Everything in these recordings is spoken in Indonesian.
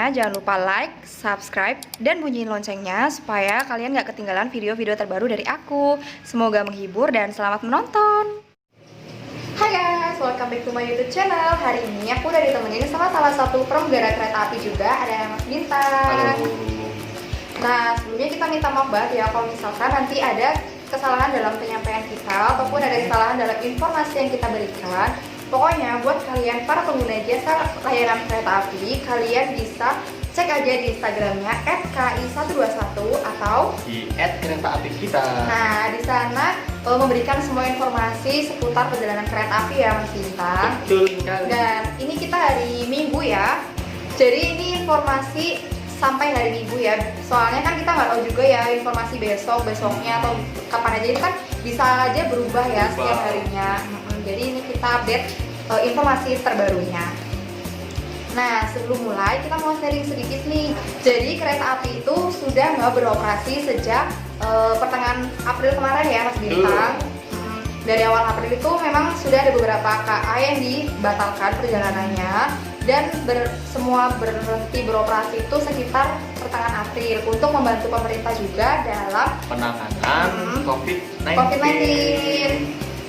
sebelumnya jangan lupa like, subscribe, dan bunyiin loncengnya supaya kalian gak ketinggalan video-video terbaru dari aku. Semoga menghibur dan selamat menonton. Hai guys, welcome back to my YouTube channel. Hari ini aku udah ditemenin sama salah satu pramugara kereta api juga, ada Mas Bintang. Halo. Nah, sebelumnya kita minta maaf banget ya kalau misalkan nanti ada kesalahan dalam penyampaian kita ataupun ada kesalahan dalam informasi yang kita berikan. Pokoknya buat kalian para pengguna jasa layanan kereta api, kalian bisa cek aja di Instagramnya @ki121 atau Di @kereta api kita. nah di sana memberikan semua informasi seputar perjalanan kereta api ya Mas Bintang. Betul sekali. Dan ini kita hari Minggu ya. Jadi ini informasi sampai hari Minggu ya. Soalnya kan kita nggak tahu juga ya informasi besoknya atau kapan aja, itu kan bisa aja berubah ya setiap harinya. Jadi ini kita update informasi terbarunya. Nah, sebelum mulai kita mau sharing sedikit nih. Jadi kereta api itu sudah nggak beroperasi sejak pertengahan April kemarin ya Mas Bintang. Dari awal April itu memang sudah ada beberapa KA yang dibatalkan perjalanannya dan semua berhenti beroperasi itu sekitar pertengahan April untuk membantu pemerintah juga dalam Penanganan COVID-19.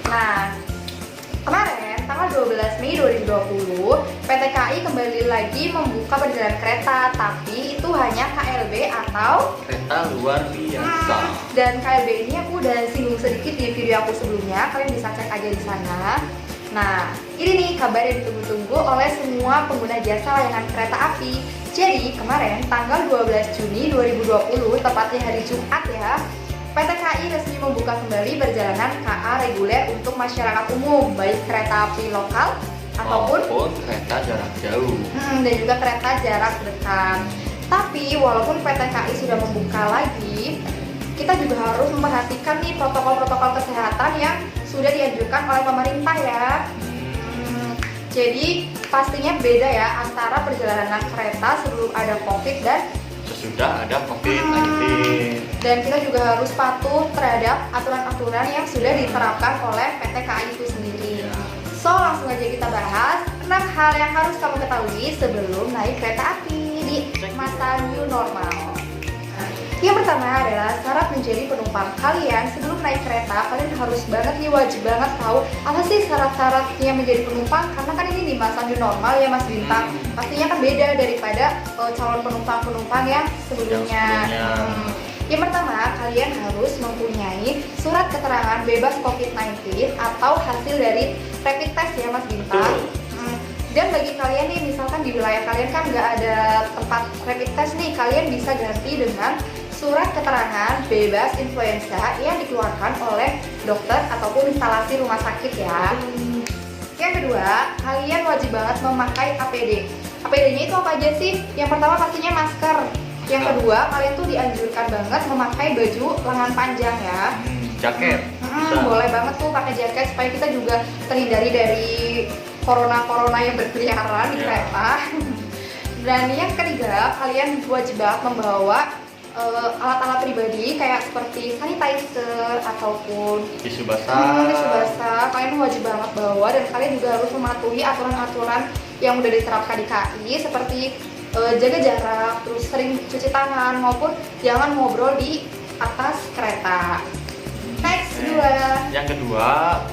Nah, kemarin tanggal 12 Mei 2020 PT KAI kembali lagi membuka perjalanan kereta, tapi itu hanya KLB atau Kereta luar biasa. dan KLB ini aku udah singgung sedikit di video aku sebelumnya, kalian bisa cek aja di sana. Nah, ini nih kabar yang ditunggu-tunggu oleh semua pengguna jasa layanan kereta api. Jadi kemarin tanggal 12 Juni 2020, tepatnya hari Jumat ya, PT KAI resmi membuka kembali perjalanan KA reguler untuk masyarakat umum, baik kereta api lokal ataupun kereta jarak jauh. dan juga kereta jarak dekat. Tapi walaupun PT KAI sudah membuka lagi, kita juga harus memperhatikan nih protokol-protokol kesehatan yang sudah dianjurkan oleh pemerintah ya. Jadi pastinya beda ya antara perjalanan kereta sebelum ada COVID dan Sesudah ada COVID-19. Dan kita juga harus patuh terhadap aturan-aturan yang sudah diterapkan oleh PT KAI itu sendiri. So, langsung aja kita bahas 6 hal yang harus kamu ketahui sebelum naik kereta api di masa new normal. Yang pertama adalah syarat menjadi penumpang kalian. Sebelum naik kereta, kalian harus banget nih, wajib banget tahu apa sih syarat-syaratnya menjadi penumpang. Karena kan ini di masa new normal ya Mas Bintang. Pastinya kan beda daripada calon penumpang-penumpang yang sebelumnya. Yang pertama, kalian harus mempunyai surat keterangan bebas COVID-19 atau hasil dari rapid test ya Mas Bintang. Dan bagi kalian nih, misalkan di wilayah kalian kan nggak ada tempat rapid test nih, kalian bisa ganti dengan surat keterangan bebas influenza yang dikeluarkan oleh dokter ataupun instalasi rumah sakit ya. Yang kedua, kalian wajib banget memakai APD. APD-nya itu apa aja sih? Yang pertama pastinya masker. Yang kedua, kalian tuh dianjurkan banget memakai baju lengan panjang ya. Jaket. Boleh banget tuh pakai jaket supaya kita juga terhindari dari corona yang berkeliaran di kereta. Dan yang ketiga, kalian wajib banget membawa alat-alat pribadi kayak seperti sanitizer ataupun Tisu basah. Kalian wajib banget bawa, dan kalian juga harus mematuhi aturan-aturan yang udah diterapkan di KAI seperti jaga jarak, terus sering cuci tangan, maupun jangan ngobrol di atas kereta. Next, Yang kedua,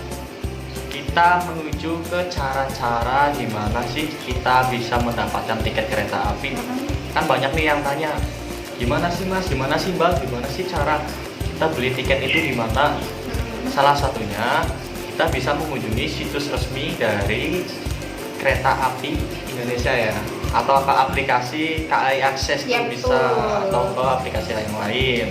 kita menuju ke cara-cara gimana sih kita bisa mendapatkan tiket kereta api. Kan banyak nih yang tanya, gimana sih Mas, gimana sih Mbak, gimana sih cara kita beli tiket itu di mana? Salah satunya kita bisa mengunjungi situs resmi dari Kereta Api Indonesia ya, atau ke aplikasi KAI Akses Ya, bisa, betul. atau ke aplikasi lain.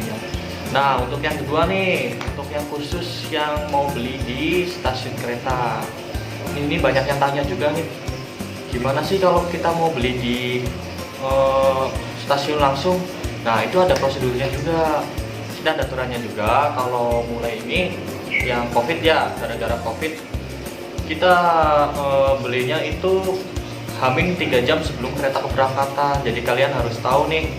Nah, untuk yang kedua nih, untuk yang khusus yang mau beli di stasiun kereta, ini banyak yang tanya juga nih, gimana sih kalau kita mau beli di stasiun langsung? Nah, itu ada prosedurnya juga, dan ada aturannya juga. Kalau mulai ini yang COVID ya, gara-gara COVID, kita belinya itu hamin 3 jam sebelum kereta keberangkatan. Jadi kalian harus tahu nih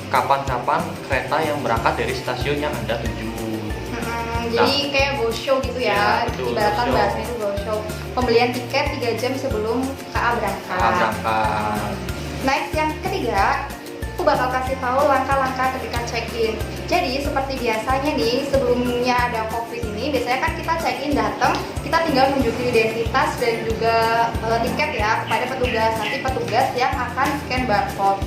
kapan-kapan kereta yang berangkat dari stasiun yang Anda tuju. Jadi kayak go show gitu ya, betul, ibaratkan go show. bahasanya itu go show. Pembelian tiket 3 jam sebelum KA berangkat. Next, yang ketiga, aku bakal kasih tahu langkah-langkah ketika check-in. Jadi seperti biasanya nih, sebelumnya ada COVID ini, biasanya kan kita check-in datang, kita tinggal nunjukin identitas dan juga tiket ya kepada petugas. Nanti petugas yang akan scan barcode.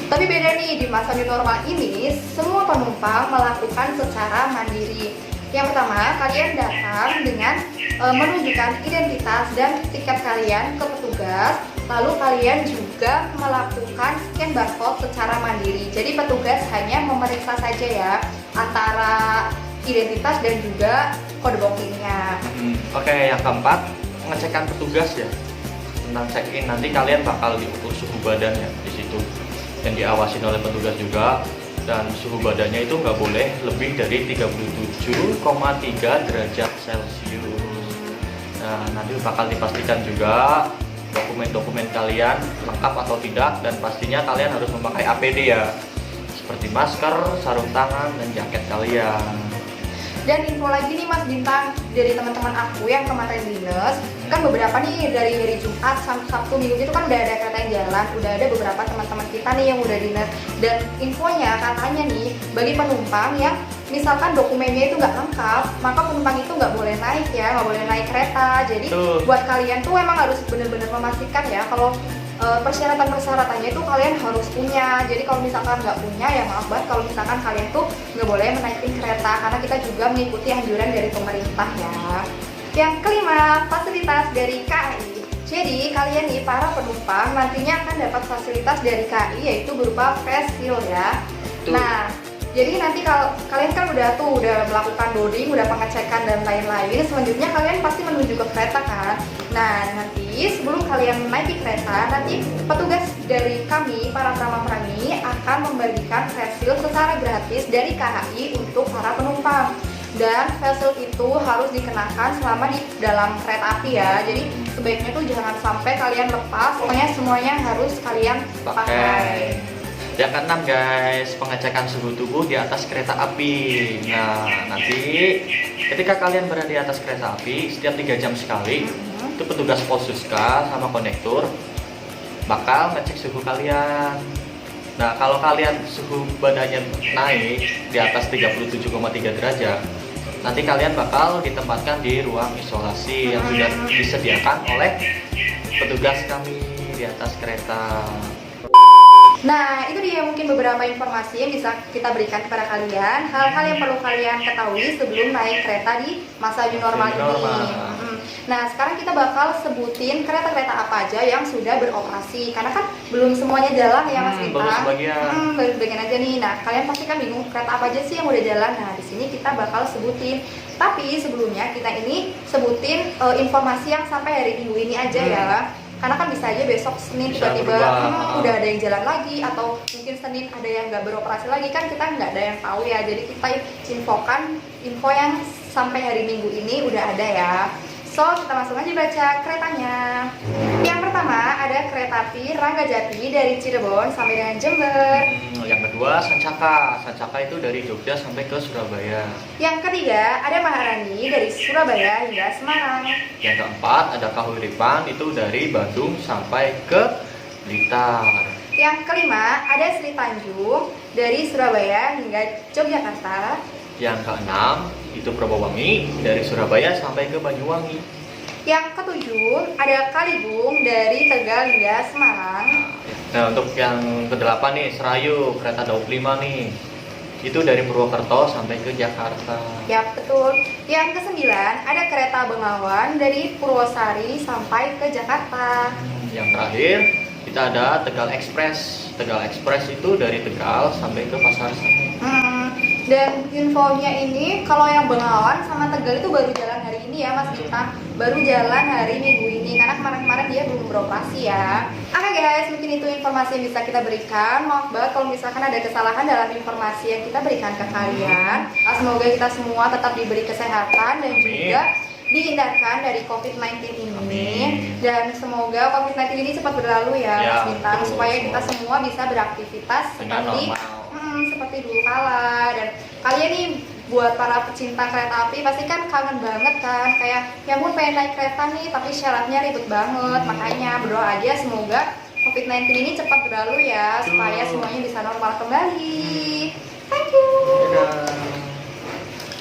Tapi beda nih, di masa new normal ini, semua penumpang melakukan secara mandiri. Yang pertama, kalian datang dengan menunjukkan identitas dan tiket kalian ke petugas. Lalu kalian juga melakukan scan barcode secara mandiri. Jadi petugas hanya memeriksa saja ya antara identitas dan juga kode bookingnya. Oke, yang keempat, pengecekan petugas ya tentang check-in. Nanti kalian bakal diukur suhu badannya di situ dan diawasin oleh petugas juga. Dan suhu badannya itu nggak boleh lebih dari 37,3 derajat Celcius. Nah, nanti bakal dipastikan juga dokumen-dokumen kalian lengkap atau tidak, dan pastinya kalian harus memakai APD ya, seperti masker, sarung tangan, dan jaket kalian. Dan info lagi nih Mas Bintang, dari teman-teman aku yang kemarin dinas, kan beberapa nih dari hari Jumat sampai Sabtu Minggu itu kan udah ada kereta yang jalan, udah ada beberapa teman-teman kita nih yang udah dinas. Dan infonya katanya nih, bagi penumpang yang misalkan dokumennya itu nggak lengkap, maka penumpang itu nggak boleh naik ya, nggak boleh naik kereta. Jadi buat kalian tuh memang harus benar-benar memastikan ya kalau persyaratan-persyaratannya itu kalian harus punya. Jadi kalau misalkan nggak punya ya maaf banget, kalau misalkan kalian tuh nggak boleh menaikin kereta, karena kita juga mengikuti anjuran dari pemerintah ya. Yang kelima, fasilitas dari KAI. Jadi kalian nih para penumpang nantinya akan dapat fasilitas dari KAI, yaitu berupa face shield ya. Nah, jadi nanti kalau kalian kan udah melakukan boarding, udah pengecekan dan lain-lain, selanjutnya kalian pasti menuju ke kereta kan. Nah, nanti sebelum kalian naik di kereta, nanti petugas dari kami, para pramugari akan membagikan face shield secara gratis dari KAI untuk para penumpang. Dan face shield itu harus dikenakan selama di dalam kereta api ya. Jadi sebaiknya tuh jangan sampai kalian lepas, pokoknya semuanya harus kalian pakai. Yang keenam guys, pengecekan suhu tubuh di atas kereta api. Nah, nanti ketika kalian berada di atas kereta api, setiap 3 jam sekali, itu petugas Polsuska sama kondektur bakal ngecek suhu kalian. Nah, kalau kalian suhu badannya naik di atas 37,3 derajat, nanti kalian bakal ditempatkan di ruang isolasi yang sudah disediakan oleh petugas kami di atas kereta. Nah, itu dia mungkin beberapa informasi yang bisa kita berikan kepada kalian, hal-hal yang perlu kalian ketahui sebelum naik kereta di masa new normal ini. Nah, sekarang kita bakal sebutin kereta-kereta apa aja yang sudah beroperasi, karena kan belum semuanya jalan ya Mas Bintang. Baru sebagian aja nih. Nah, kalian pasti kan bingung kereta apa aja sih yang udah jalan. Nah, di sini kita bakal sebutin. Tapi sebelumnya kita ini sebutin informasi yang sampai hari Minggu ini aja ya. Karena kan bisa aja besok Senin tiba-tiba udah ada yang jalan lagi, atau mungkin Senin ada yang nggak beroperasi lagi, kan kita nggak ada yang tahu ya. Jadi kita infokan info yang sampai hari Minggu ini udah ada ya. So, kita langsung aja baca keretanya. Yang pertama ada kereta api Ranggajati dari Cirebon sampai dengan Jember. Yang kedua Sancaka. Sancaka itu dari Jogja sampai ke Surabaya. Yang ketiga ada Maharani dari Surabaya hingga Semarang. Yang keempat ada Kahuripan, itu dari Bandung sampai ke Blitar. Yang kelima ada Sri Tanjung dari Surabaya hingga Yogyakarta. Yang keenam itu Probowangi dari Surabaya sampai ke Banyuwangi. Yang ketujuh ada Kalibung dari Tegal hingga Semarang. Nah, untuk yang kedelapan nih Serayu, kereta Daup 5 nih, itu dari Purwokerto sampai ke Jakarta. Ya betul. Yang kesembilan ada kereta Bengawan dari Purwosari sampai ke Jakarta. Yang terakhir kita ada Tegal Express. Tegal Express itu dari Tegal sampai ke Pasar Senen. Dan infonya ini kalau yang Bengawan sama Tegal itu baru jalan hari ini ya Mas Bintang, baru jalan hari Minggu ini karena kemarin-kemarin dia belum beroperasi ya. Oke guys, mungkin itu informasi yang bisa kita berikan. Maaf banget kalau misalkan ada kesalahan dalam informasi yang kita berikan ke kalian. Semoga kita semua tetap diberi kesehatan dan juga dihindarkan dari COVID-19 ini. Dan semoga COVID-19 ini cepat berlalu ya Mas Bintang, supaya kita semua bisa beraktivitas seperti dulu kala. Dan kalian nih buat para pecinta kereta api pasti kan kangen banget kan, kayak ya ampun pengen naik kereta nih tapi syaratnya ribet banget. Makanya berdoa aja semoga COVID-19 ini cepat berlalu ya, supaya Betul. semuanya bisa normal kembali. Thank you. Dadah.